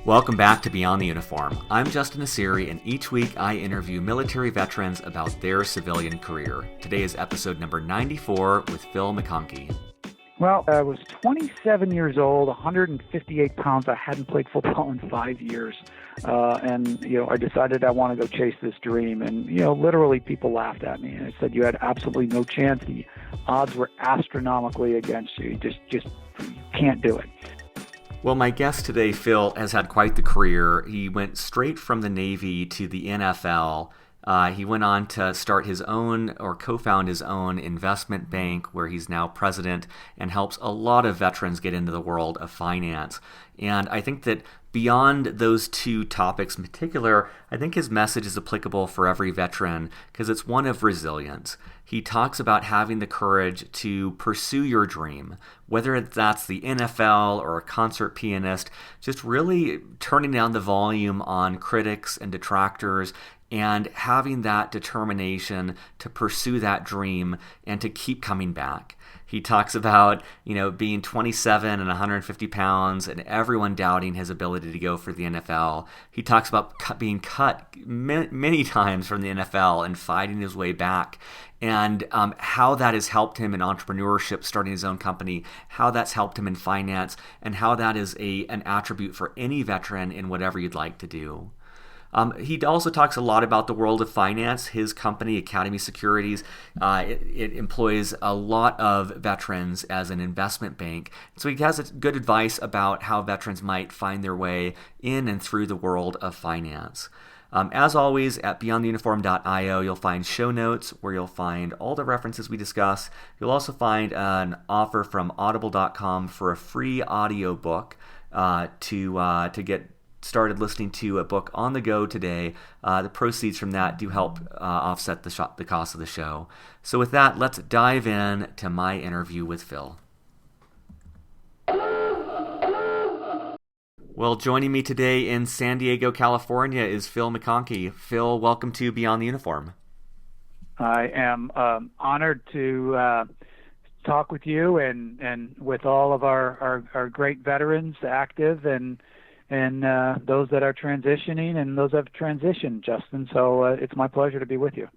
Welcome back to Beyond the Uniform. I'm Justin Asiri, and each week I interview military veterans about their civilian career. Today is episode number 94 with Phile McConkey. Well, I was 27 years old, 158 pounds. I hadn't played football in 5 years. I decided I want to go chase this dream. And, literally people laughed at me. And I said, you had absolutely no chance. The odds were astronomically against you. You can't do it. Well, my guest today, Phil, has had quite the career. He went straight from the Navy to the NFL. He went on to start his own or co-found his own investment bank where he's now president and helps a lot of veterans get into the world of finance. And I think that beyond those two topics in particular, I think his message is applicable for every veteran because it's one of resilience. He talks about having the courage to pursue your dream, whether that's the NFL or a concert pianist, just really turning down the volume on critics and detractors and having that determination to pursue that dream and to keep coming back. He talks about, being 27 and 150 pounds and everyone doubting his ability to go for the NFL. He talks about being cut many times from the NFL and fighting his way back, and how that has helped him in entrepreneurship, starting his own company, how that's helped him in finance, and how that is an attribute for any veteran in whatever you'd like to do. He also talks a lot about the world of finance. His company, Academy Securities, it employs a lot of veterans as an investment bank. So he has good advice about how veterans might find their way in and through the world of finance. As always, at beyondtheuniform.io, you'll find show notes where you'll find all the references we discuss. You'll also find an offer from audible.com for a free audio book to get started listening to a book on the go today. The proceeds from that do help offset the cost of the show. So with that, let's dive in to my interview with Phil. Well, joining me today in San Diego, California is Phile McConkey. Phil, welcome to Beyond the Uniform. I am honored to talk with you and with all of our great veterans active and those that are transitioning and those that have transitioned, Justin. So it's my pleasure to be with you.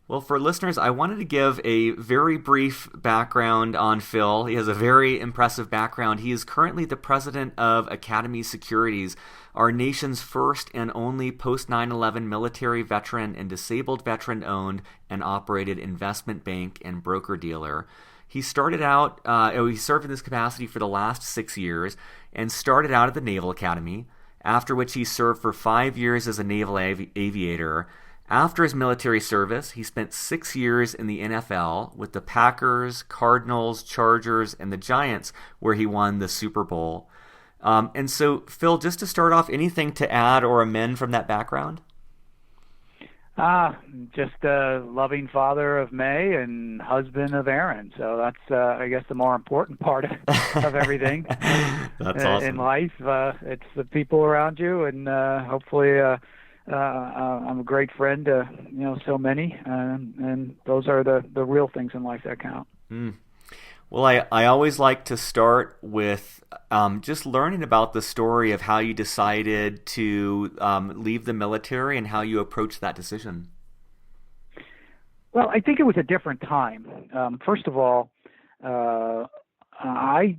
Well, for listeners, I wanted to give a very brief background on Phil. He has a very impressive background. He is currently the President of Academy Securities, our nation's first and only post 9/11 military veteran and disabled veteran-owned and operated investment bank and broker-dealer. He started out, he served in this capacity for the last 6 years and started out at the Naval Academy, after which he served for 5 years as a Naval Aviator. After his military service, he spent 6 years in the NFL with the Packers, Cardinals, Chargers, and the Giants, where he won the Super Bowl. And so, Phil, just to start off, anything to add or amend from that background? Just a loving father of May and husband of Aaron. So that's, I guess, the more important part of everything. That's awesome. In life, it's the people around you, and hopefully I'm a great friend to so many, and those are the real things in life that count. Well, I always like to start with just learning about the story of how you decided to leave the military and how you approached that decision. Well, I think it was a different time. First of all, I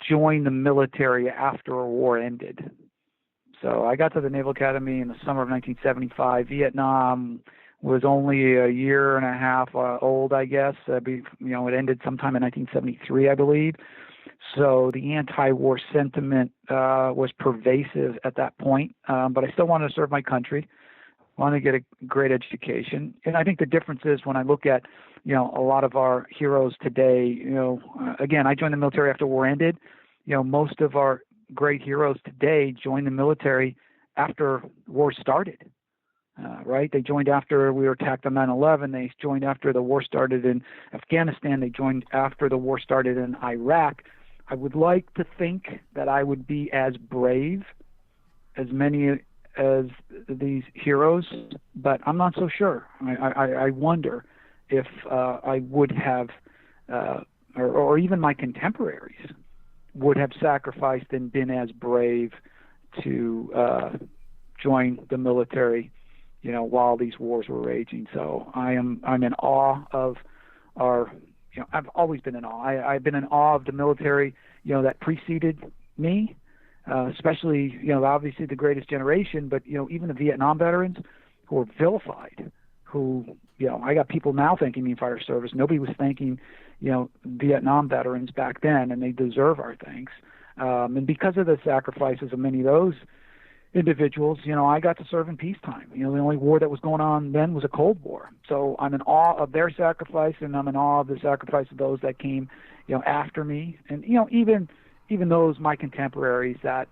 joined the military after a war ended. So I got to the Naval Academy in the summer of 1975. Vietnam was only a year and a half old, I guess. It ended sometime in 1973, I believe. So the anti-war sentiment was pervasive at that point. But I still wanted to serve my country, wanted to get a great education. And I think the difference is when I look at, a lot of our heroes today, again, I joined the military after war ended. Most of our great heroes today joined the military after war started, right? They joined after we were attacked on 9/11. They joined after the war started in Afghanistan. They joined after the war started in Iraq. I would like to think that I would be as brave as many as these heroes, but I'm not so sure. I wonder if I would have, or even my contemporaries would have sacrificed and been as brave to join the military, while these wars were raging. So I'm in awe of our, I've always been in awe. I've been in awe of the military, that preceded me, especially, obviously the greatest generation, but, even the Vietnam veterans who were vilified, who, I got people now thanking me fire service. Nobody was thanking, Vietnam veterans back then, and they deserve our thanks. And because of the sacrifices of many of those individuals, I got to serve in peacetime. The only war that was going on then was a Cold War. So I'm in awe of their sacrifice, and I'm in awe of the sacrifice of those that came, after me. And, even those, my contemporaries that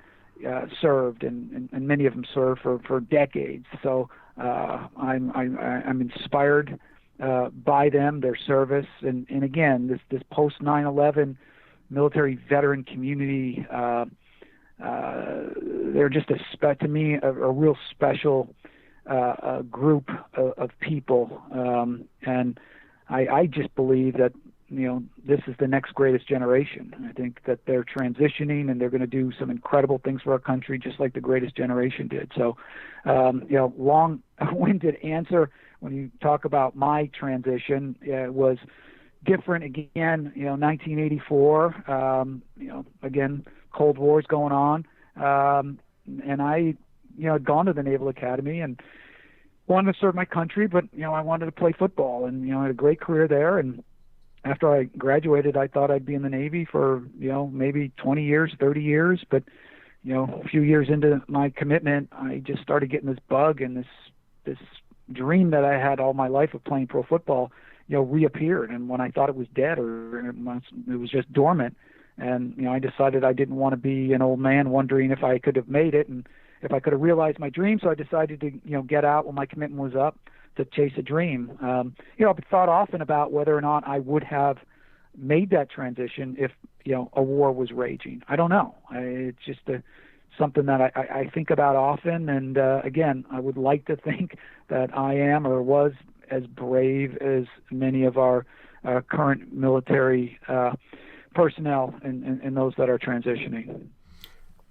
served, and many of them served for decades. So I'm inspired by them, their service, and again, this post 9/11 military veteran community. They're just to me a real special group of people, and I just believe that this is the next greatest generation. I think that they're transitioning, and they're going to do some incredible things for our country, just like the greatest generation did. So, long-winded answer. When you talk about my transition, it was different again. 1984. Again, Cold War's going on, and I, had gone to the Naval Academy and wanted to serve my country, but I wanted to play football, and I had a great career there. And after I graduated, I thought I'd be in the Navy for maybe 20 years, 30 years, but a few years into my commitment, I just started getting this bug, and this dream that I had all my life of playing pro football, reappeared. And when I thought it was dead, or it was just dormant, and I decided I didn't want to be an old man wondering if I could have made it and if I could have realized my dream. So I decided to get out when my commitment was up to chase a dream. I've thought often about whether or not I would have made that transition if a war was raging. I don't know. It's just something that I think about often. And again, I would like to think that I am or was as brave as many of our current military personnel and those that are transitioning.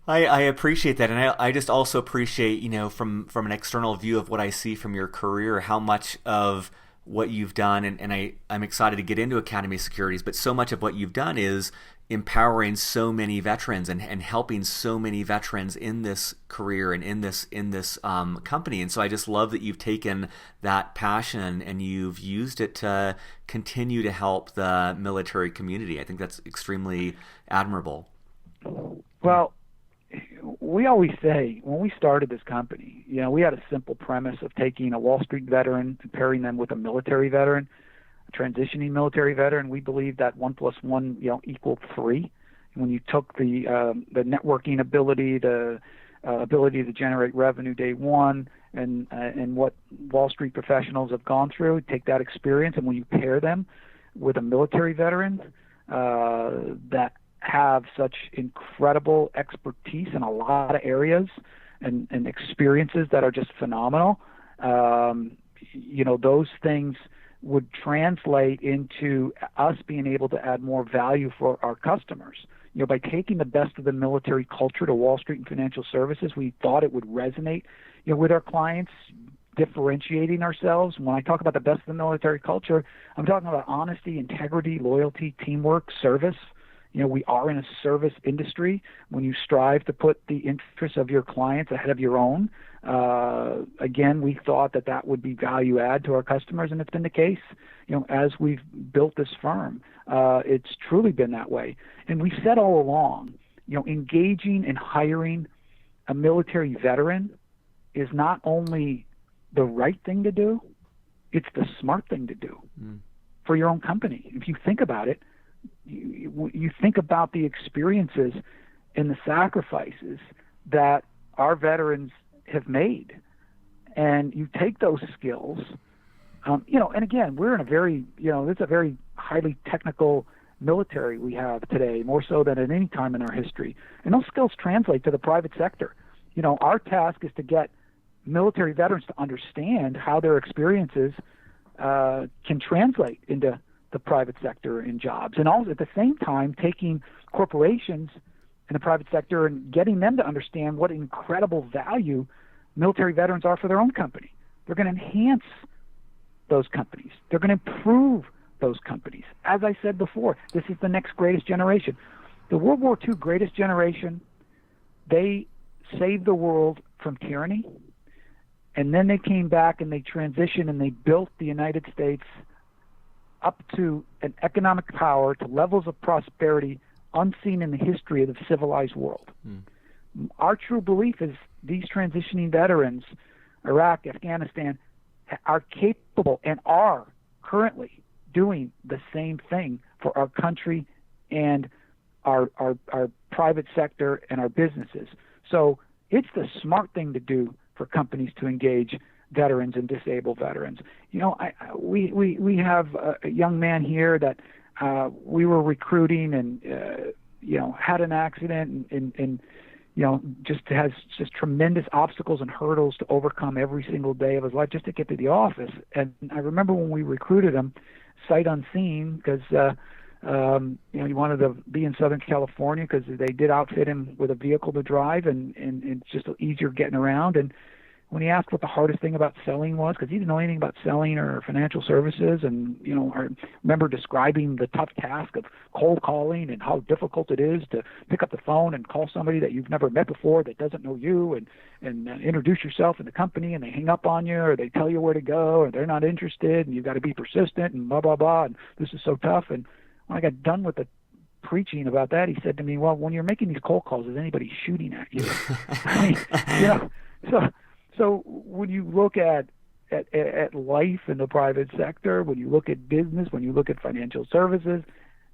I appreciate that, and I just also appreciate, from an external view of what I see from your career, how much of what you've done, and I'm excited to get into Academy Securities, but so much of what you've done is empowering so many veterans and helping so many veterans in this career and in this company. And so I just love that you've taken that passion and you've used it to continue to help the military community. I think that's extremely admirable. Well, we always say when we started this company, we had a simple premise of taking a Wall Street veteran and pairing them with a military veteran, a transitioning military veteran. We believe that 1 + 1, equaled 3. When you took the networking ability, the ability to generate revenue day one, and what Wall Street professionals have gone through, take that experience, and when you pair them with a military veteran that have such incredible expertise in a lot of areas and experiences that are just phenomenal, those things would translate into us being able to add more value for our customers. By taking the best of the military culture to Wall Street and financial services, we thought it would resonate, with our clients, differentiating ourselves. When I talk about the best of the military culture, I'm talking about honesty, integrity, loyalty, teamwork, service. We are in a service industry. When you strive to put the interests of your clients ahead of your own, again, we thought that would be value add to our customers, and it's been the case. As we've built this firm, it's truly been that way. And we've said all along, engaging and hiring a military veteran is not only the right thing to do, it's the smart thing to do for your own company. If you think about it, you think about the experiences and the sacrifices that our veterans have made, and you take those skills, and again, we're in a very, it's a very highly technical military we have today, more so than at any time in our history, and those skills translate to the private sector. Our task is to get military veterans to understand how their experiences can translate into the private sector in jobs, and also at the same time taking corporations in the private sector and getting them to understand what incredible value military veterans are for their own company. They're going to enhance those companies. They're going to improve those companies. As I said before, this is the next greatest generation. The World War II greatest generation, they saved the world from tyranny, and then they came back and they transitioned and they built the United States up to an economic power, to levels of prosperity unseen in the history of the civilized world. Our true belief is these transitioning veterans, Iraq, Afghanistan, are capable and are currently doing the same thing for our country and our private sector and our businesses. So it's the smart thing to do for companies to engage veterans and disabled veterans. You know, we have a young man here that we were recruiting and had an accident and just has just tremendous obstacles and hurdles to overcome every single day of his life just to get to the office. And I remember when we recruited him, sight unseen, because he wanted to be in Southern California because they did outfit him with a vehicle to drive and it's just easier getting around. And when he asked what the hardest thing about selling was, because he didn't know anything about selling or financial services, and I remember describing the tough task of cold calling and how difficult it is to pick up the phone and call somebody that you've never met before that doesn't know you and introduce yourself in the company, and they hang up on you or they tell you where to go or they're not interested and you've got to be persistent and blah blah blah, and this is so tough. And when I got done with the preaching about that, he said to me, well, when you're making these cold calls, is anybody shooting at you? I mean, So when you look at life in the private sector, when you look at business, when you look at financial services,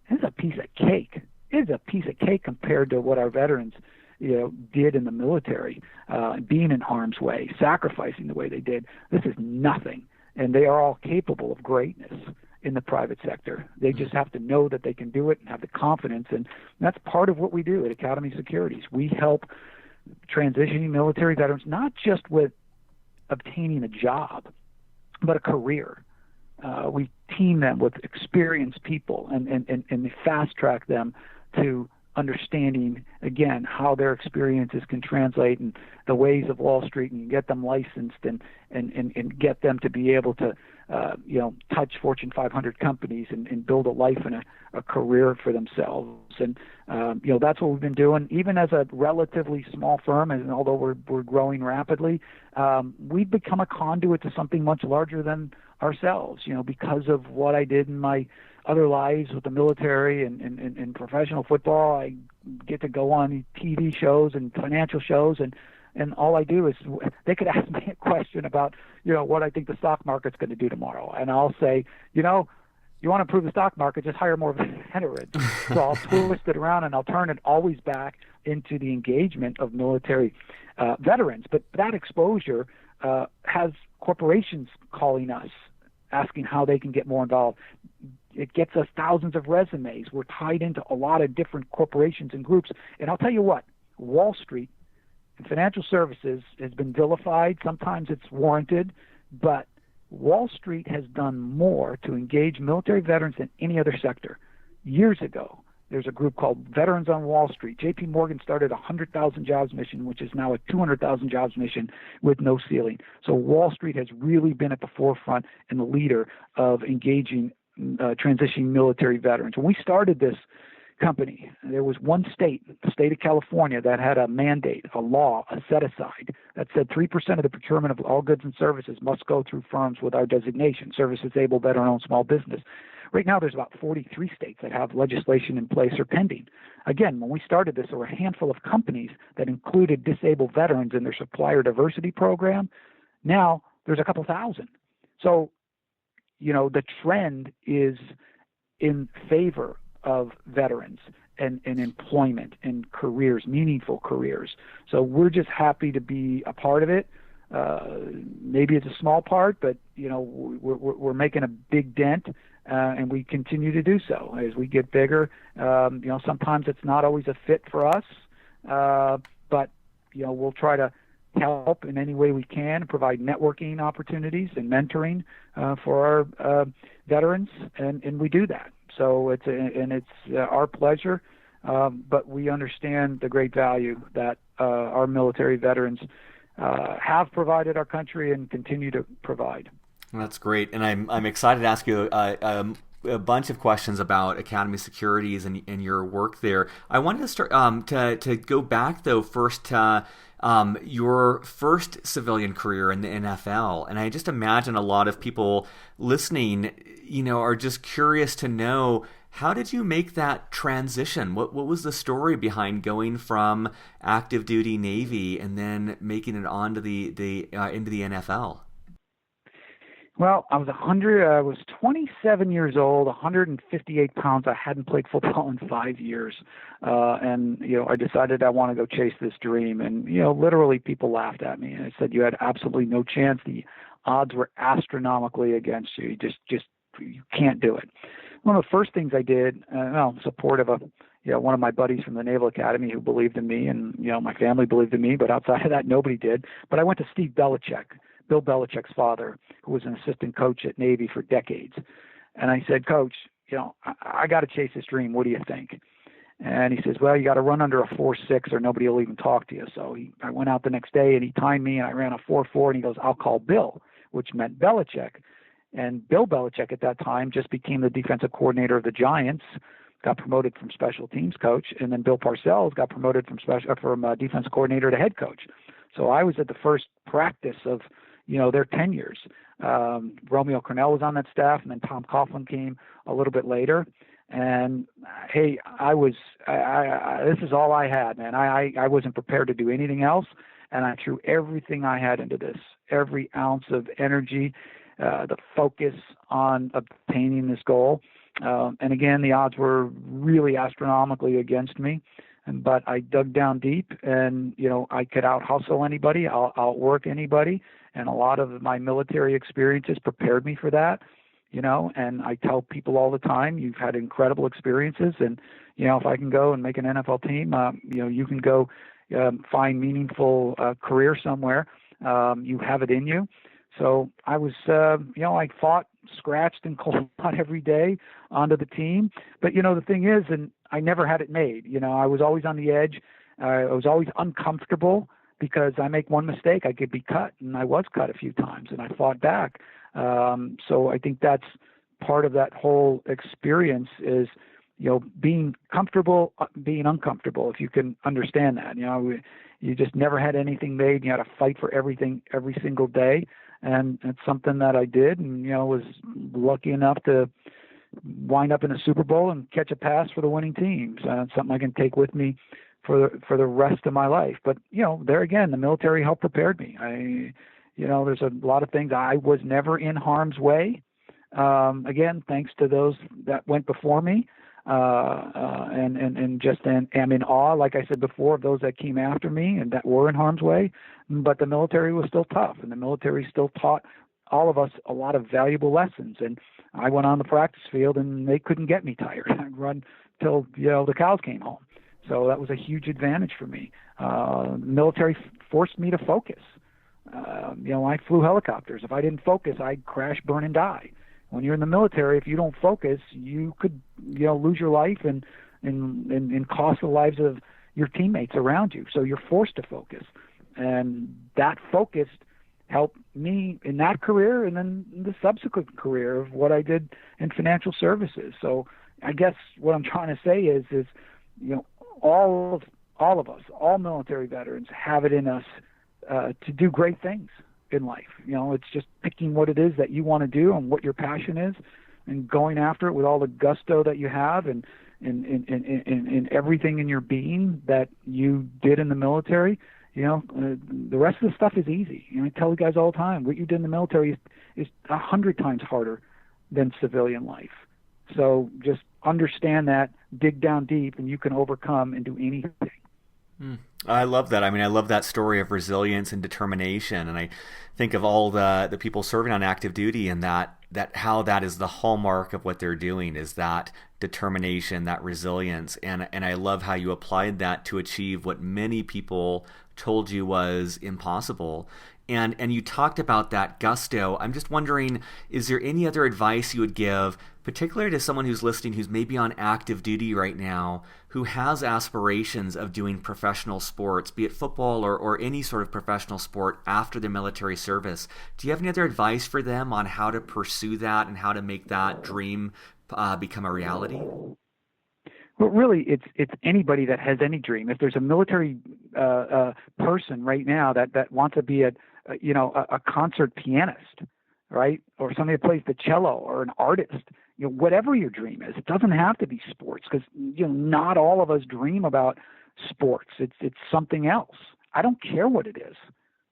it's a piece of cake. It's a piece of cake compared to what our veterans, did in the military, being in harm's way, sacrificing the way they did. This is nothing, and they are all capable of greatness in the private sector. They just have to know that they can do it and have the confidence, and that's part of what we do at Academy Securities. We help transitioning military veterans, not just with obtaining a job, but a career. We team them with experienced people and fast track them to understanding, again, how their experiences can translate in the ways of Wall Street and get them licensed and get them to be able to touch Fortune 500 companies and build a life and a career for themselves. And that's what we've been doing, even as a relatively small firm. And although we're growing rapidly, we've become a conduit to something much larger than ourselves. Because of what I did in my other lives with the military and professional football, I get to go on TV shows and financial shows, and all I do is they could ask me a question about, what I think the stock market's going to do tomorrow. And I'll say, you want to improve the stock market, just hire more veterans. So I'll twist it around and I'll turn it always back into the engagement of military veterans. But that exposure has corporations calling us, asking how they can get more involved. It gets us thousands of resumes. We're tied into a lot of different corporations and groups. And I'll tell you what, Wall Street and financial services has been vilified. Sometimes it's warranted, but Wall Street has done more to engage military veterans than any other sector. Years ago, there's a group called Veterans on Wall Street. J.P. Morgan started a 100,000 jobs mission, which is now a 200,000 jobs mission with no ceiling. So Wall Street has really been at the forefront and the leader of engaging transitioning military veterans. When we started this company, there was one state, the state of California, that had a mandate, a law, a set-aside that said 3% of the procurement of all goods and services must go through firms with our designation, service-disabled, veteran-owned small business. Right now, there's about 43 states that have legislation in place or pending. Again, when we started this, there were a handful of companies that included disabled veterans in their supplier diversity program. Now, there's a couple thousand. So, the trend is in favor of veterans and employment and careers, meaningful careers. So we're just happy to be a part of it. Maybe it's a small part, but we're making a big dent, and we continue to do so as we get bigger. Sometimes it's not always a fit for us, but we'll try to help in any way we can, provide networking opportunities and mentoring for our veterans, and we do that. So it's our pleasure but we understand the great value that our military veterans have provided our country and continue to provide. That's great, and I'm excited to ask you a bunch of questions about Academy Securities and your work there. I wanted to start to go back though first to your first civilian career in the NFL, and I just imagine a lot of people listening, are just curious to know, how did you make that transition? What was the story behind going from active duty Navy and then making it onto the into the NFL? Well, I was 27 years old, 158 pounds. I hadn't played football in 5 years. And I decided I want to go chase this dream. And, literally people laughed at me. And I said, you had absolutely no chance. The odds were astronomically against you. You can't do it. One of the first things I did, support of one of my buddies from the Naval Academy who believed in me, and, my family believed in me, but outside of that, nobody did. But I went to Steve Belichick, Bill Belichick's father, who was an assistant coach at Navy for decades. And I said, Coach, I got to chase this dream. What do you think? And he says, well, you got to run under a 4.6 or nobody will even talk to you. So I went out the next day and he timed me and I ran a 4.4 and he goes, I'll call Bill, which meant Belichick. And Bill Belichick at that time just became the defensive coordinator of the Giants, got promoted from special teams coach, and then Bill Parcells got promoted from defensive coordinator to head coach. So I was at the first practice of their tenures. Romeo Cornell was on that staff, and then Tom Coughlin came a little bit later. And hey, this is all I had, man. I wasn't prepared to do anything else, and I threw everything I had into this, every ounce of energy, the focus on obtaining this goal. And again, the odds were really astronomically against me. But I dug down deep, and I could out hustle anybody, outwork anybody, and a lot of my military experiences prepared me for that. And I tell people all the time, you've had incredible experiences, and if I can go and make an NFL team, you can go find meaningful career somewhere. You have it in you. So I was, I fought, scratched, and clawed every day onto the team. But the thing is, and I never had it made. I was always on the edge. I was always uncomfortable because I make one mistake, I could be cut, and I was cut a few times, and I fought back. So I think that's part of that whole experience is, being comfortable, being uncomfortable, if you can understand that. You just never had anything made. You had to fight for everything every single day. And it's something that I did, and, was lucky enough to wind up in a Super Bowl and catch a pass for the winning team. So it's something I can take with me for the rest of my life. But, there again, the military helped prepared me. There's a lot of things. I was never in harm's way. Again, thanks to those that went before me. And just am in awe, like I said before, of those that came after me and that were in harm's way. But the military was still tough, and the military still taught all of us a lot of valuable lessons. And I went on the practice field, and they couldn't get me tired. I'd run till the cows came home. So that was a huge advantage for me. The military forced me to focus. I flew helicopters. If I didn't focus, I'd crash, burn, and die. When you're in the military, if you don't focus, you could, lose your life and cost the lives of your teammates around you. So you're forced to focus. And that focus helped me in that career and then the subsequent career of what I did in financial services. So I guess what I'm trying to say is all of us, all military veterans, have it in us to do great things in life. It's just picking what it is that you want to do and what your passion is, and going after it with all the gusto that you have and in everything in your being that you did in the military. The rest of the stuff is easy. I tell the guys all the time, what you did in the military is 100 times harder than civilian life. So just understand that, dig down deep, and you can overcome and do anything. I love that. I love that story of resilience and determination. And I think of all the people serving on active duty and that how that is the hallmark of what they're doing, is that determination, that resilience, and I love how you applied that to achieve what many people told you was impossible. And you talked about that gusto. I'm just wondering, is there any other advice you would give, particularly to someone who's listening who's maybe on active duty right now, who has aspirations of doing professional sports, be it football or any sort of professional sport after their military service? Do you have any other advice for them on how to pursue that and how to make that dream become a reality? Well, really, it's anybody that has any dream. If there's a military person right now that wants to be a concert pianist, right, or somebody that plays the cello, or an artist, whatever your dream is, it doesn't have to be sports, because not all of us dream about sports. It's something else. I don't care what it is.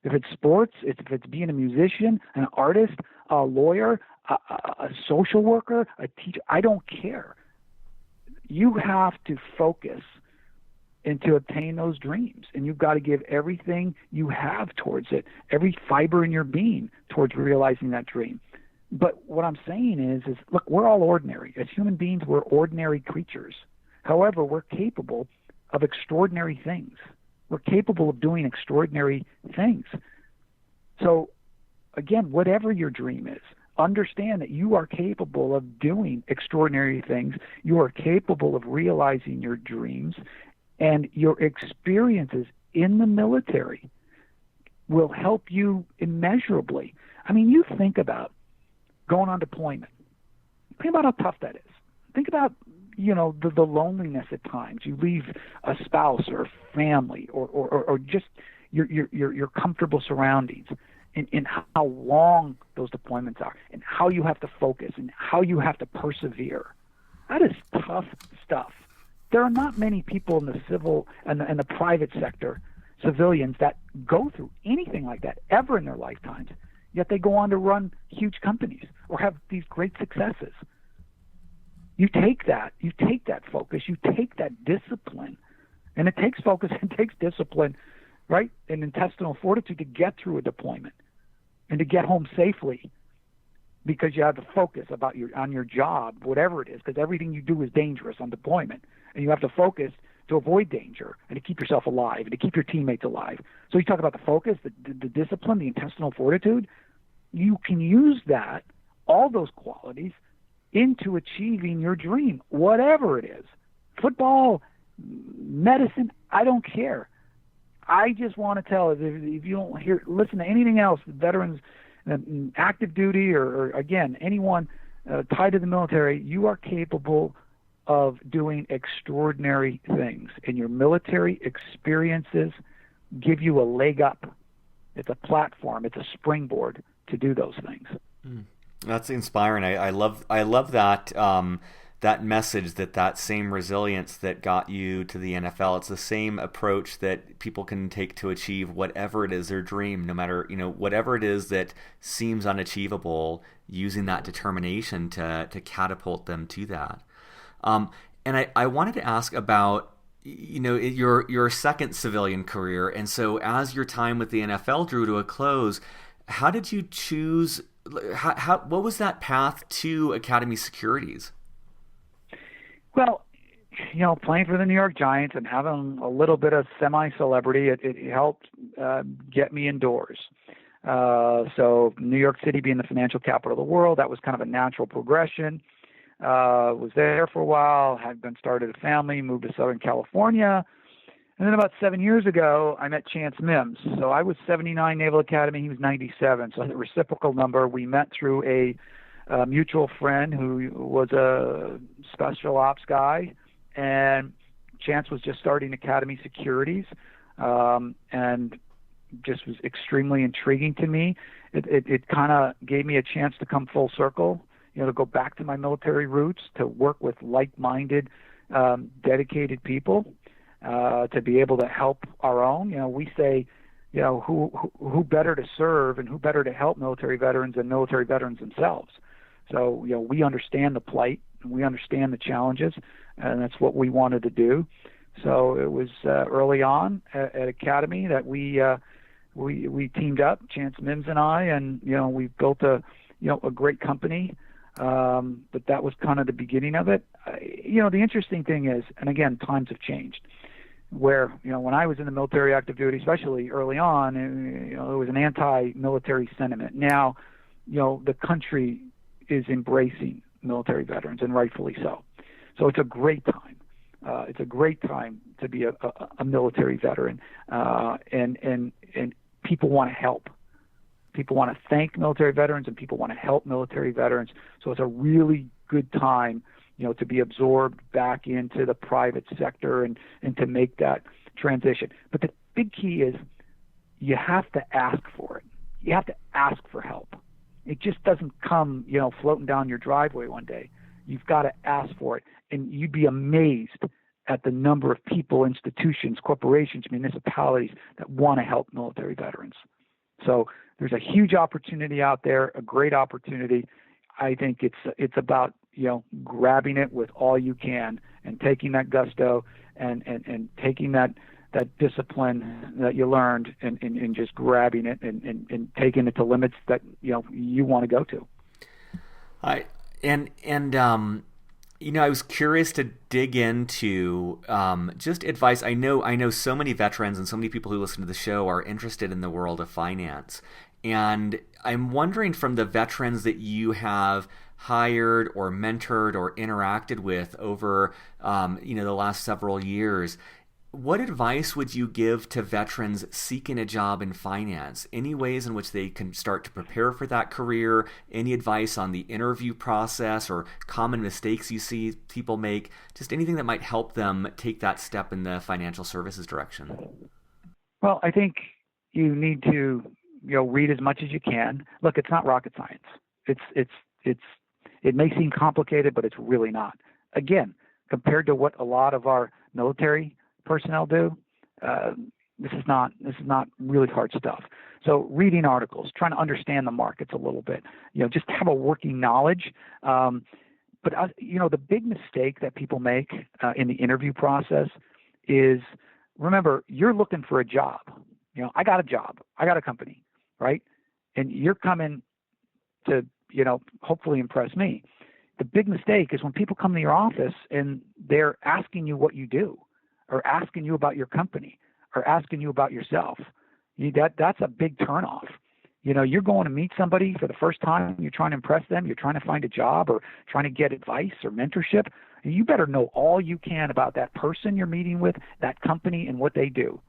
If it's sports, if it's being a musician, an artist, a lawyer, a social worker, a teacher, I don't care. You have to focus and to obtain those dreams, and you've got to give everything you have towards it, every fiber in your being towards realizing that dream. But what I'm saying is look, we're all ordinary. As human beings, we're ordinary creatures. However, we're capable of extraordinary things. We're capable of doing extraordinary things. So, again, whatever your dream is, understand that you are capable of doing extraordinary things. You are capable of realizing your dreams, and your experiences in the military will help you immeasurably. I mean, you think about going on deployment. Think about how tough that is. Think about, the loneliness at times. You leave a spouse or a family or just your comfortable surroundings, and how long those deployments are, and how you have to focus, and how you have to persevere. That is tough stuff. There are not many people in the civil and the private sector, civilians, that go through anything like that ever in their lifetimes, yet they go on to run huge companies or have these great successes. You take that focus, you take that discipline, and it takes focus and takes discipline, right, and intestinal fortitude to get through a deployment and to get home safely, because you have to focus on your job, whatever it is, because everything you do is dangerous on deployment, and you have to focus to avoid danger and to keep yourself alive and to keep your teammates alive. So you talk about the focus, the discipline, the intestinal fortitude. You can use that, all those qualities, into achieving your dream, whatever it is. Football, medicine, I don't care. I just want to tell, if you don't listen to anything else, veterans, active duty, or again, anyone tied to the military, you are capable of doing extraordinary things, and your military experiences give you a leg up. It's a platform, it's a springboard to do those things. That's inspiring. I love that that message, that same resilience that got you to the NFL. It's the same approach that people can take to achieve whatever it is their dream, no matter, whatever it is that seems unachievable, using that determination to catapult them to that. And I wanted to ask about, your second civilian career. And so as your time with the NFL drew to a close, how did you choose, what was that path to Academy Securities? Well, playing for the New York Giants and having a little bit of semi-celebrity, it helped get me indoors. So New York City being the financial capital of the world, that was kind of a natural progression. Was there for a while, had started a family, moved to Southern California. And then about 7 years ago, I met Chance Mims. So I was 79 Naval Academy, he was 97. So the reciprocal number, we met through a mutual friend who was a special ops guy, and Chance was just starting Academy Securities, and just was extremely intriguing to me. It kind of gave me a chance to come full circle, to go back to my military roots, to work with like-minded, dedicated people, to be able to help our own. We say, who better to serve and who better to help military veterans than military veterans themselves. So, we understand the plight and we understand the challenges, and that's what we wanted to do. So it was early on at Academy that we teamed up, Chance Mims and I, and we built a a great company, but that was kind of the beginning of it. The interesting thing is, and again, times have changed, where, when I was in the military active duty, especially early on, it was an anti-military sentiment. Now, the country is embracing military veterans, and rightfully so. So it's a great time. It's a great time to be a military veteran, and people want to help. People want to thank military veterans, and people want to help military veterans. So it's a really good time, to be absorbed back into the private sector and to make that transition. But the big key is you have to ask for it. You have to ask for help. It just doesn't come, floating down your driveway one day. You've got to ask for it. And you'd be amazed at the number of people, institutions, corporations, municipalities that want to help military veterans. So there's a huge opportunity out there, a great opportunity. I think it's about, grabbing it with all you can and taking that gusto and taking that discipline that you learned and just grabbing it and taking it to limits that, you want to go to. I was curious to dig into just advice. I know so many veterans and so many people who listen to the show are interested in the world of finance. And I'm wondering, from the veterans that you have hired or mentored or interacted with over the last several years, what advice would you give to veterans seeking a job in finance? Any ways in which they can start to prepare for that career? Any advice on the interview process or common mistakes you see people make? Just anything that might help them take that step in the financial services direction. Well, I think you need to read as much as you can. Look, it's not rocket science. It may seem complicated, but it's really not. Again, compared to what a lot of our military personnel do, this is not really hard stuff. So reading articles, trying to understand the markets a little bit, just have a working knowledge. But the big mistake that people make in the interview process is, remember, you're looking for a job. I got a job, I got a company, right? And you're coming to, hopefully impress me. The big mistake is when people come to your office and they're asking you what you do, or asking you about your company, or asking you about yourself. That's a big turnoff. You're going to meet somebody for the first time, you're trying to impress them, you're trying to find a job or trying to get advice or mentorship. You better know all you can about that person you're meeting with, that company, and what they do.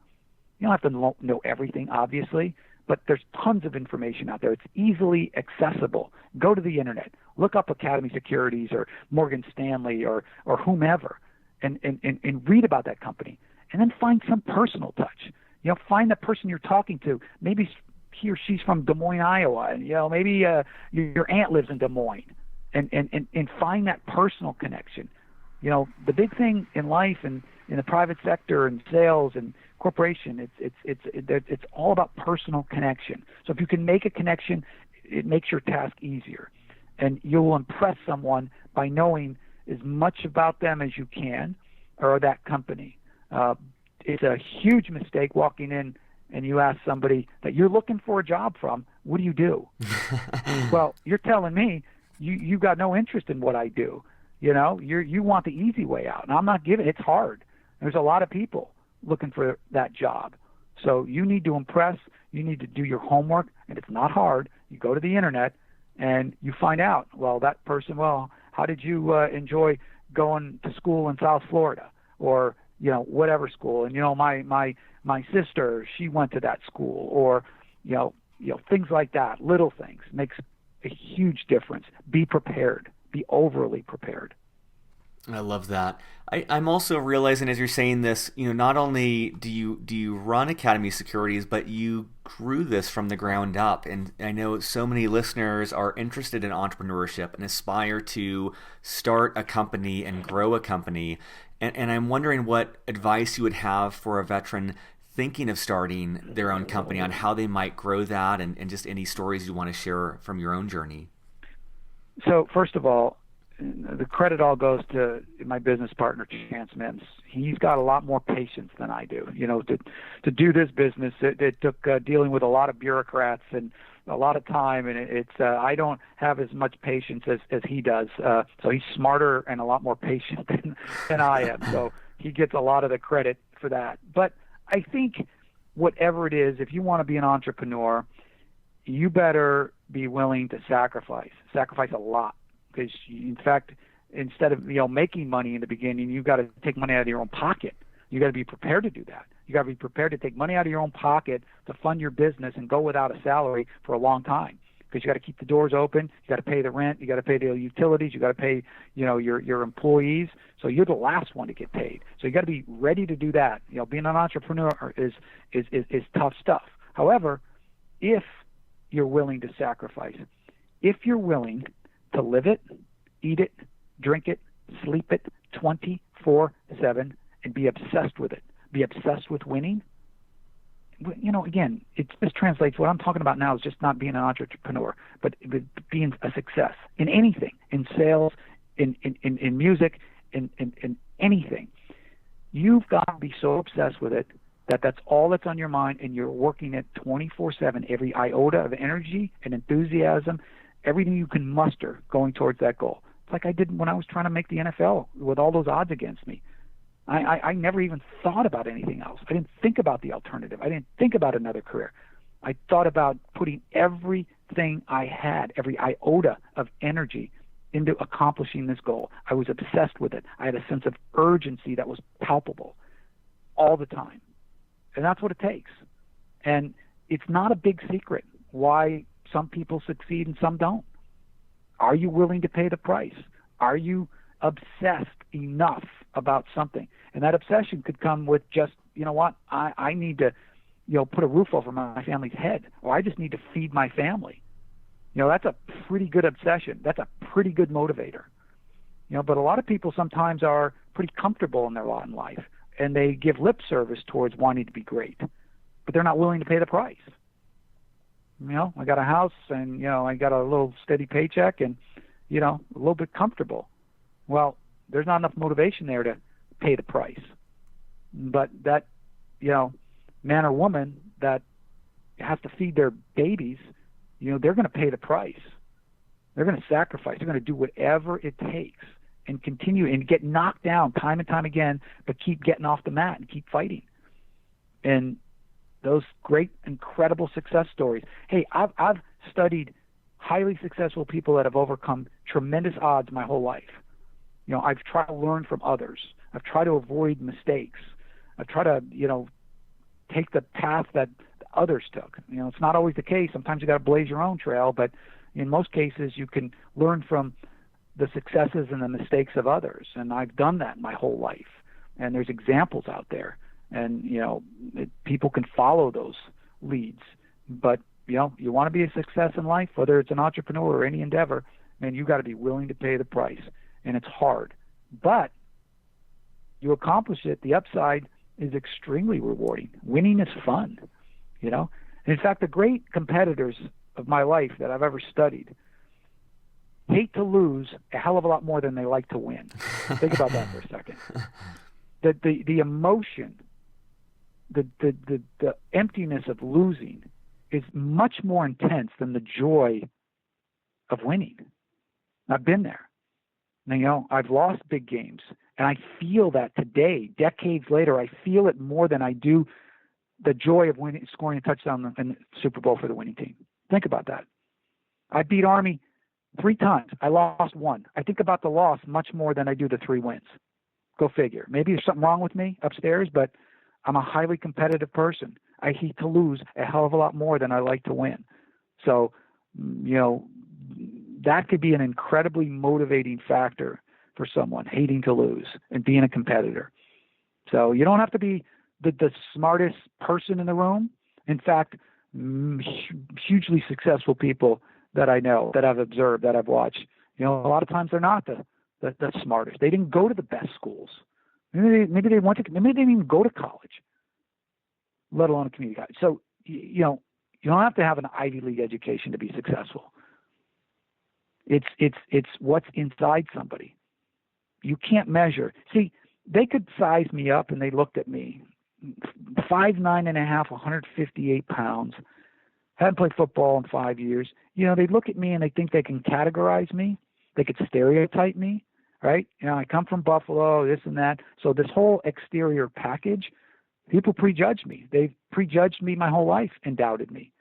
You don't have to know everything, obviously, but there's tons of information out there. It's easily accessible. Go to the internet, look up Academy Securities or Morgan Stanley or whomever, and read about that company. And then find some personal touch. Find the person you're talking to. Maybe he or she's from Des Moines, Iowa. Maybe your aunt lives in Des Moines. And find that personal connection. The big thing in life and in the private sector and sales and corporation, it's all about personal connection. So if you can make a connection, it makes your task easier, and you will impress someone by knowing as much about them as you can, or that company. It's a huge mistake walking in and you ask somebody that you're looking for a job from, what do you do? Well, you're telling me you got no interest in what I do. You want the easy way out, and I'm not giving. It's hard. There's a lot of people looking for that job. So you need to impress. You need to do your homework, and it's not hard. You go to the internet and you find out, that person, how did you enjoy going to school in South Florida, or whatever school? And my sister, she went to that school, or things like that. Little things makes a huge difference. Be prepared. Be overly prepared. I love that. I'm also realizing, as you're saying this, not only do you run Academy Securities, but you grew this from the ground up. And I know so many listeners are interested in entrepreneurship and aspire to start a company and grow a company. And I'm wondering what advice you would have for a veteran thinking of starting their own company, on how they might grow that, and just any stories you want to share from your own journey. So first of all, the credit all goes to my business partner, Chance Mims. He's got a lot more patience than I do. To do this business, it took dealing with a lot of bureaucrats and a lot of time, and it's I don't have as much patience as he does. So he's smarter and a lot more patient than I am. So he gets a lot of the credit for that. But I think whatever it is, if you want to be an entrepreneur, you better be willing to sacrifice a lot. Because, in fact, instead of making money in the beginning, you've got to take money out of your own pocket. You got to be prepared to do that. You got to be prepared to take money out of your own pocket to fund your business and go without a salary for a long time. Because you got to keep the doors open. You got to pay the rent. You got to pay the utilities. You got to pay your employees. So you're the last one to get paid. So you got to be ready to do that. Being an entrepreneur is tough stuff. However, if you're willing to sacrifice, if you're willing to live it, eat it, drink it, sleep it 24/7, and be obsessed with it. Be obsessed with winning. Again, it just translates. What I'm talking about now is just not being an entrepreneur, but being a success in anything, in sales, in music, in anything. You've got to be so obsessed with it that that's all that's on your mind, and you're working it 24/7, every iota of energy and enthusiasm, everything you can muster going towards that goal. It's like I did when I was trying to make the NFL with all those odds against me. I never even thought about anything else. I didn't think about the alternative. I didn't think about another career. I thought about putting everything I had, every iota of energy, into accomplishing this goal. I was obsessed with it. I had a sense of urgency that was palpable all the time. And that's what it takes. And it's not a big secret why some people succeed and some don't. Are you willing to pay the price? Are you obsessed enough about something? And that obsession could come with just, I need to, put a roof over my family's head, or I just need to feed my family. That's a pretty good obsession. That's a pretty good motivator. But a lot of people sometimes are pretty comfortable in their lot in life, and they give lip service towards wanting to be great, but they're not willing to pay the price. I got a house and, I got a little steady paycheck and, a little bit comfortable. Well, there's not enough motivation there to pay the price. But that, man or woman that has to feed their babies, they're going to pay the price. They're going to sacrifice. They're going to do whatever it takes and continue and get knocked down time and time again, but keep getting off the mat and keep fighting. And those great, incredible success stories. Hey, I've studied highly successful people that have overcome tremendous odds my whole life. I've tried to learn from others. I've tried to avoid mistakes. I've tried to, take the path that others took. It's not always the case. Sometimes you got to blaze your own trail, but in most cases you can learn from the successes and the mistakes of others. And I've done that my whole life. And there's examples out there. And, people can follow those leads. But, you want to be a success in life, whether it's an entrepreneur or any endeavor, man, you got to be willing to pay the price. And it's hard. But you accomplish it. The upside is extremely rewarding. Winning is fun, And in fact, the great competitors of my life that I've ever studied hate to lose a hell of a lot more than they like to win. Think about that for a second. The emotion, the emptiness of losing is much more intense than the joy of winning. I've been there. Now, I've lost big games, and I feel that today, decades later. I feel it more than I do the joy of winning, scoring a touchdown in the Super Bowl for the winning team. Think about that. I beat Army 3 times. I lost 1. I think about the loss much more than I do the 3 wins. Go figure. Maybe there's something wrong with me upstairs, but I'm a highly competitive person. I hate to lose a hell of a lot more than I like to win. So, that could be an incredibly motivating factor for someone, hating to lose and being a competitor. So you don't have to be the smartest person in the room. In fact, hugely successful people that I know, that I've observed, that I've watched, a lot of times they're not the smartest. They didn't go to the best schools. Maybe they didn't even go to college, let alone a community college. So, you don't have to have an Ivy League education to be successful. It's what's inside somebody. You can't measure. See, they could size me up, and they looked at me, 5'9.5", 158 pounds. Hadn't played football in 5 years. They look at me and they think they can categorize me. They could stereotype me, right? I come from Buffalo, this and that. So this whole exterior package, people prejudge me. They've prejudged me my whole life and doubted me.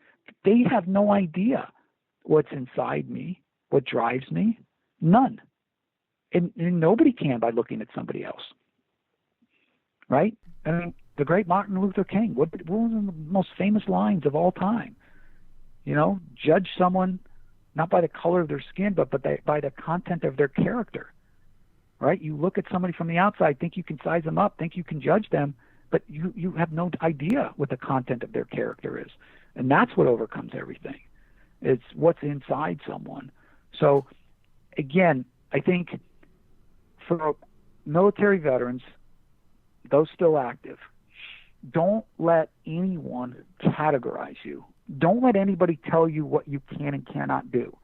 They have no idea what's inside me, what drives me. None. And nobody can by looking at somebody else, right? I mean, the great Martin Luther King, what was one of the most famous lines of all time? Judge someone not by the color of their skin, but by the content of their character, right? You look at somebody from the outside, think you can size them up, think you can judge them, but you have no idea what the content of their character is. And that's what overcomes everything. It's what's inside someone. So, again, I think for military veterans, those still active, don't let anyone categorize you. Don't let anybody tell you what you can and cannot do,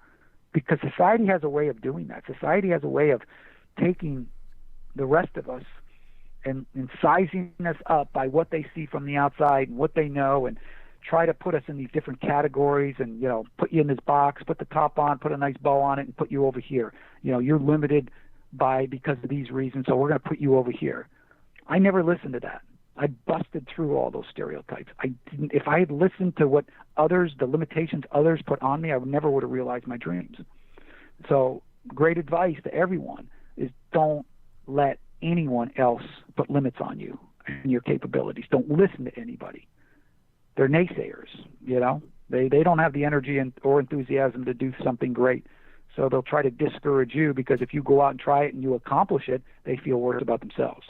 because society has a way of doing that. Society has a way of taking the rest of us and sizing us up by what they see from the outside and what they know, and try to put us in these different categories and, put you in this box, put the top on, put a nice bow on it, and put you over here. You're limited because of these reasons, so we're going to put you over here. I never listened to that. I busted through all those stereotypes. If I had listened to what the limitations others put on me, I never would have realized my dreams. So great advice to everyone is don't let anyone else put limits on you and your capabilities. Don't listen to anybody. They're naysayers, They don't have the energy or enthusiasm to do something great. So they'll try to discourage you, because if you go out and try it and you accomplish it, they feel worse about themselves.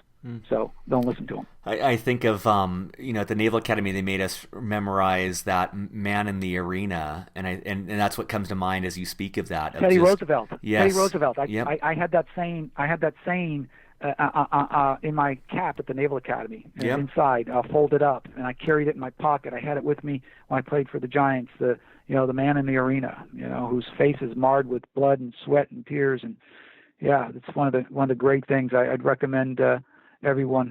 So don't listen to them. I think of, at the Naval Academy, they made us memorize that man in the arena. And that's what comes to mind as you speak of that. Teddy Roosevelt. Yes. Teddy Roosevelt. Yep. I had that saying in my cap at the Naval Academy, yep. Inside, folded up, and I carried it in my pocket. I had it with me when I played for the Giants. The man in the arena, whose face is marred with blood and sweat and tears, and it's one of the great things. I'd recommend everyone,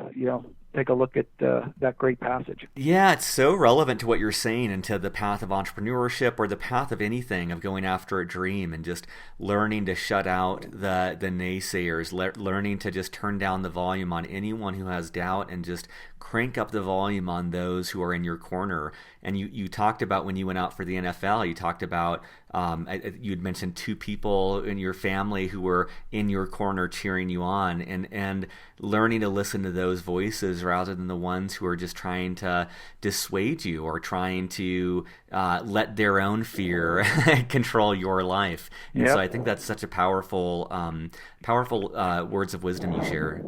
take a look at that great passage. Yeah, it's so relevant to what you're saying, and to the path of entrepreneurship, or the path of anything, of going after a dream, and just learning to shut out the naysayers, learning to just turn down the volume on anyone who has doubt, and just crank up the volume on those who are in your corner. And you talked about, when you went out for the NFL, you talked about, you had mentioned 2 people in your family who were in your corner cheering you on, and learning to listen to those voices rather than the ones who are just trying to dissuade you, or trying to let their own fear control your life. And yep. So I think that's such a powerful words of wisdom you share.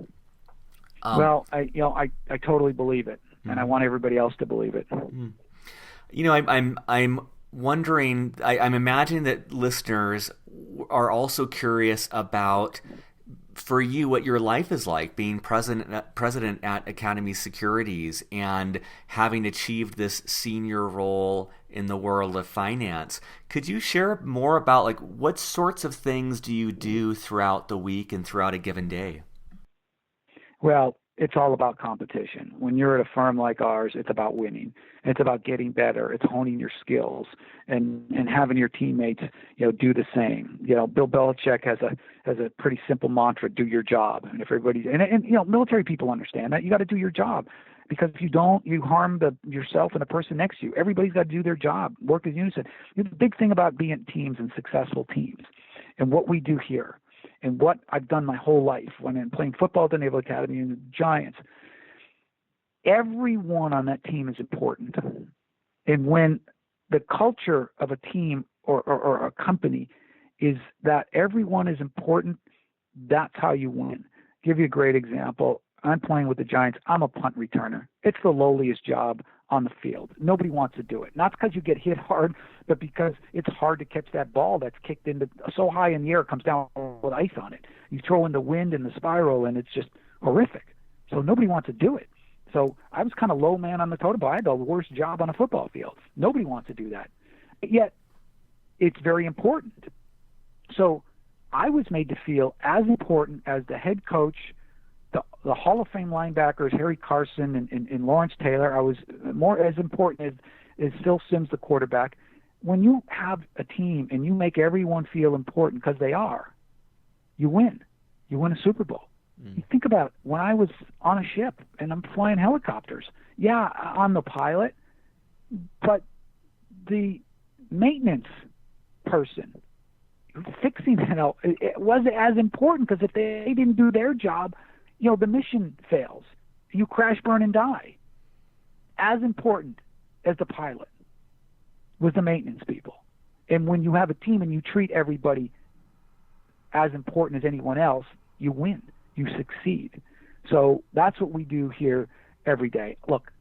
Well, I totally believe it, and I want everybody else to believe it. I'm wondering, I'm imagining that listeners are also curious about, for you, what your life is like being president at Academy Securities, and having achieved this senior role in the world of finance. Could you share more about, what sorts of things do you do throughout the week and throughout a given day? Well, it's all about competition. When you're at a firm like ours, it's about winning. It's about getting better. It's honing your skills and having your teammates, do the same. Bill Belichick has a pretty simple mantra: do your job. And if everybody and military people understand that you got to do your job, because if you don't, you harm yourself and the person next to you. Everybody's got to do their job, work as unison. The big thing about being teams and successful teams, and what we do here, and what I've done my whole life when I'm playing football at the Naval Academy and the Giants, everyone on that team is important. And when the culture of a team or a company is that everyone is important, that's how you win. Give you a great example. I'm playing with the Giants. I'm a punt returner. It's the lowliest job on the field. Nobody wants to do it. Not because you get hit hard, but because it's hard to catch that ball that's kicked into so high in the air, it comes down with ice on it. You throw in the wind and the spiral, and it's just horrific. So nobody wants to do it. So I was kind of low man on the totem pole. I had the worst job on a football field. Nobody wants to do that. Yet it's very important. So I was made to feel as important as the head coach, the Hall of Fame linebackers, Harry Carson and Lawrence Taylor. I was more as important as Phil Simms, the quarterback. When you have a team and you make everyone feel important, because they are, you win. You win a Super Bowl. You think about when I was on a ship and I'm flying helicopters. Yeah, I'm the pilot, but the maintenance person fixing it out, it wasn't as important, because if they didn't do their job, the mission fails. You crash, burn, and die. As important as the pilot was the maintenance people. And when you have a team and you treat everybody as important as anyone else, you win. You succeed. So that's what we do here every day. Look,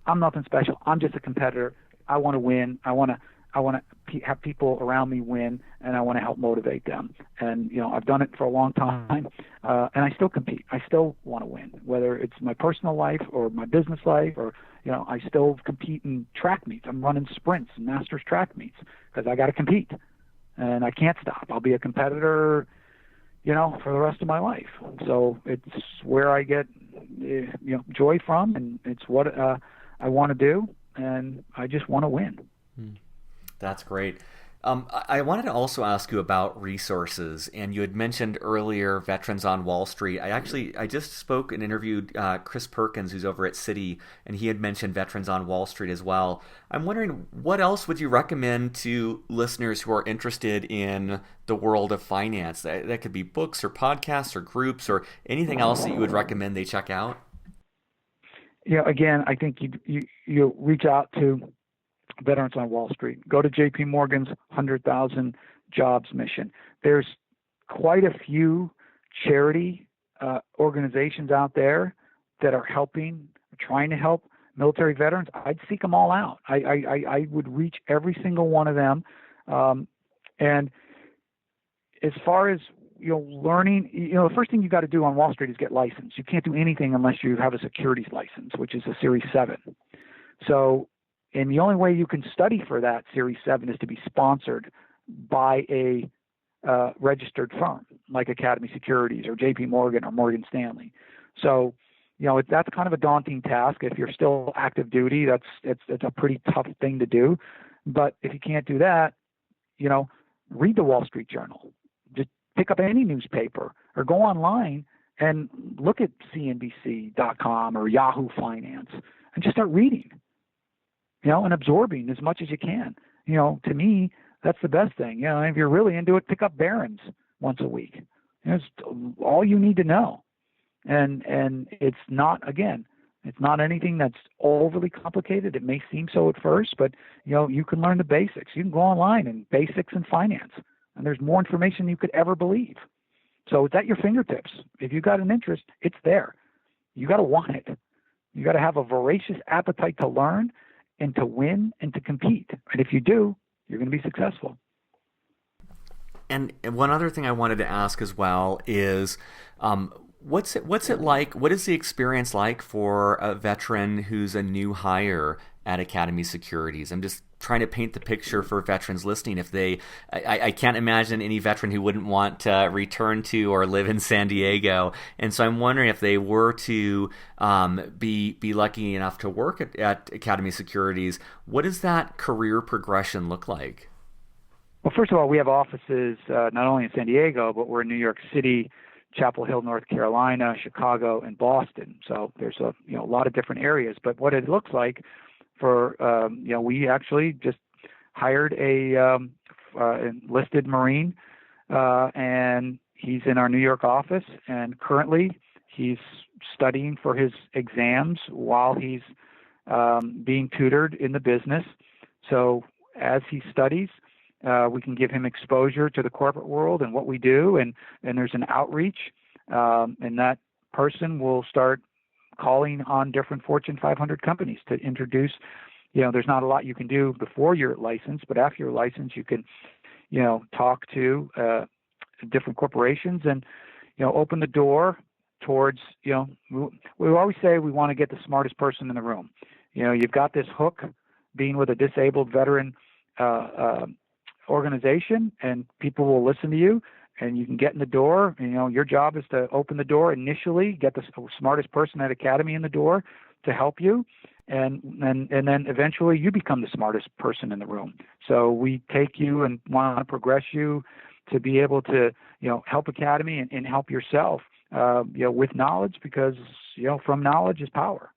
I'm nothing special. I'm just a competitor. I want to win. I want to have people around me win, and I want to help motivate them. And I've done it for a long time, and I still compete. I still want to win, whether it's my personal life or my business life, or I still compete in track meets. I'm running sprints and masters track meets because I got to compete, and I can't stop. I'll be a competitor, for the rest of my life. So it's where I get joy from, and it's what I want to do, and I just want to win. That's great. I wanted to also ask you about resources, and you had mentioned earlier Veterans on Wall Street. I just spoke and interviewed Chris Perkins, who's over at Citi, and he had mentioned Veterans on Wall Street as well. I'm wondering, what else would you recommend to listeners who are interested in the world of finance? That could be books or podcasts or groups or anything else that you would recommend they check out? Yeah, again, I think you reach out to Veterans on Wall Street. Go to JP Morgan's 100,000 Jobs mission. There's quite a few charity organizations out there that are helping, trying to help military veterans. I'd seek them all out. I would reach every single one of them. And as far as learning, the first thing you got to do on Wall Street is get licensed. You can't do anything unless you have a securities license, which is a Series 7. So, and the only way you can study for that Series 7 is to be sponsored by a registered firm like Academy Securities or JP Morgan or Morgan Stanley. So, that's kind of a daunting task. If you're still active duty, it's a pretty tough thing to do. But if you can't do that, read the Wall Street Journal. Just pick up any newspaper or go online and look at CNBC.com or Yahoo Finance and just start reading. And absorbing as much as you can. To me, that's the best thing. If you're really into it, pick up Barron's once a week. It's all you need to know. And it's not anything that's overly complicated. It may seem so at first, but you can learn the basics. You can go online and basics in finance, and there's more information than you could ever believe. So it's at your fingertips. If you got an interest, it's there. You got to want it. You got to have a voracious appetite to learn and to win and to compete. And if you do, you're going to be successful. And one other thing I wanted to ask as well is, what's it like? What is the experience like for a veteran who's a new hire at Academy Securities? I'm just trying to paint the picture for veterans listening. If I can't imagine any veteran who wouldn't want to return to or live in San Diego. And so I'm wondering if they were to be lucky enough to work at Academy Securities, what does that career progression look like? Well, first of all, we have offices not only in San Diego, but we're in New York City, Chapel Hill, North Carolina, Chicago, and Boston. So there's a lot of different areas. But what it looks like for we actually just hired a enlisted Marine, and he's in our New York office. And currently, he's studying for his exams while he's being tutored in the business. So as he studies, we can give him exposure to the corporate world and what we do, and there's an outreach, and that person will start calling on different Fortune 500 companies to introduce. There's not a lot you can do before you're licensed, but after you're licensed, you can, talk to different corporations and, open the door towards, we always say we want to get the smartest person in the room. You've got this hook being with a disabled veteran organization, and people will listen to you, and you can get in the door. Your job is to open the door initially, get the smartest person at Academy in the door to help you, and then eventually you become the smartest person in the room. So we take you and want to progress you to be able to help Academy and help yourself with knowledge, because from knowledge is power.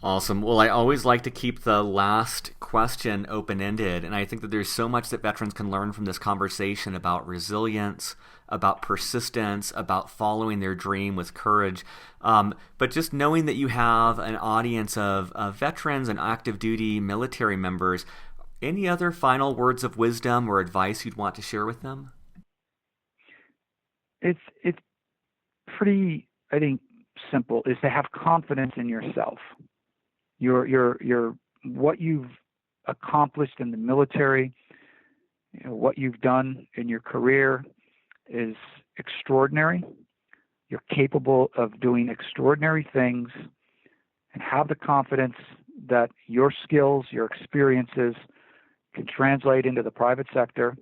Awesome. Well, I always like to keep the last question open-ended, and I think that there's so much that veterans can learn from this conversation about resilience, about persistence, about following their dream with courage. But just knowing that you have an audience of veterans and active duty military members, any other final words of wisdom or advice you'd want to share with them? It's pretty, I think, simple, is to have confidence in yourself. Your what you've accomplished in the military, what you've done in your career is extraordinary. You're capable of doing extraordinary things, and have the confidence that your skills, your experiences can translate into the private sector,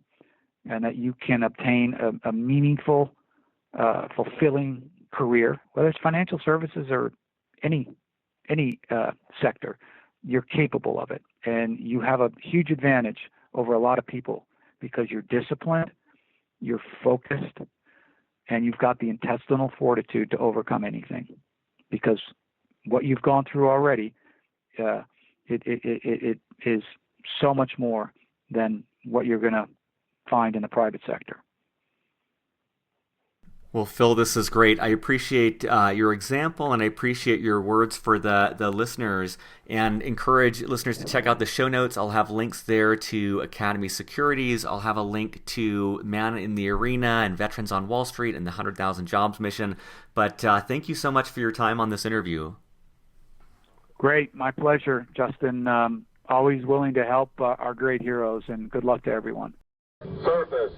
and that you can obtain a meaningful, fulfilling career, whether it's financial services or any sector. You're capable of it, and you have a huge advantage over a lot of people because you're disciplined, you're focused, and you've got the intestinal fortitude to overcome anything. Because what you've gone through already, it is so much more than what you're going to find in the private sector. Well, Phil, this is great. I appreciate your example, and I appreciate your words for the listeners, and encourage listeners to check out the show notes. I'll have links there to Academy Securities. I'll have a link to Man in the Arena and Veterans on Wall Street and the 100,000 Jobs Mission. But thank you so much for your time on this interview. Great. My pleasure, Justin. Always willing to help our great heroes, and good luck to everyone. Surface.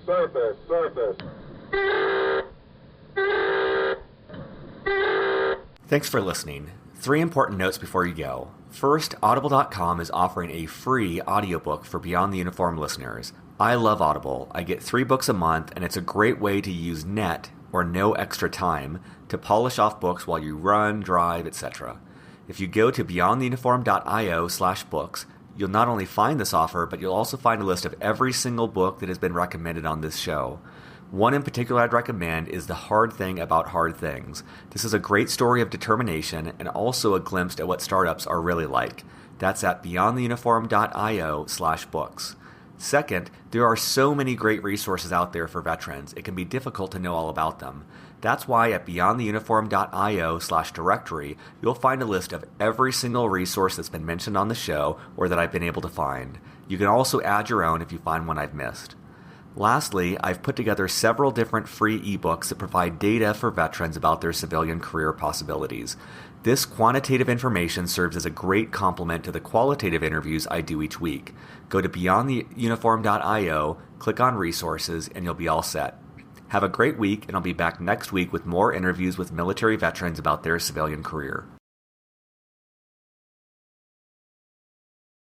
Thanks for listening. 3 important notes before you go. First, Audible.com is offering a free audiobook for Beyond the Uniform listeners. I love Audible. I get 3 books a month, and it's a great way to use net, or no extra time, to polish off books while you run, drive, etc. If you go to beyondtheuniform.io/books, you'll not only find this offer, but you'll also find a list of every single book that has been recommended on this show. One in particular I'd recommend is The Hard Thing About Hard Things. This is a great story of determination and also a glimpse at what startups are really like. That's at beyondtheuniform.io/books. Second, there are so many great resources out there for veterans, it can be difficult to know all about them. That's why at beyondtheuniform.io/directory, you'll find a list of every single resource that's been mentioned on the show or that I've been able to find. You can also add your own if you find one I've missed. Lastly, I've put together several different free ebooks that provide data for veterans about their civilian career possibilities. This quantitative information serves as a great complement to the qualitative interviews I do each week. Go to beyondtheuniform.io, click on resources, and you'll be all set. Have a great week, and I'll be back next week with more interviews with military veterans about their civilian career.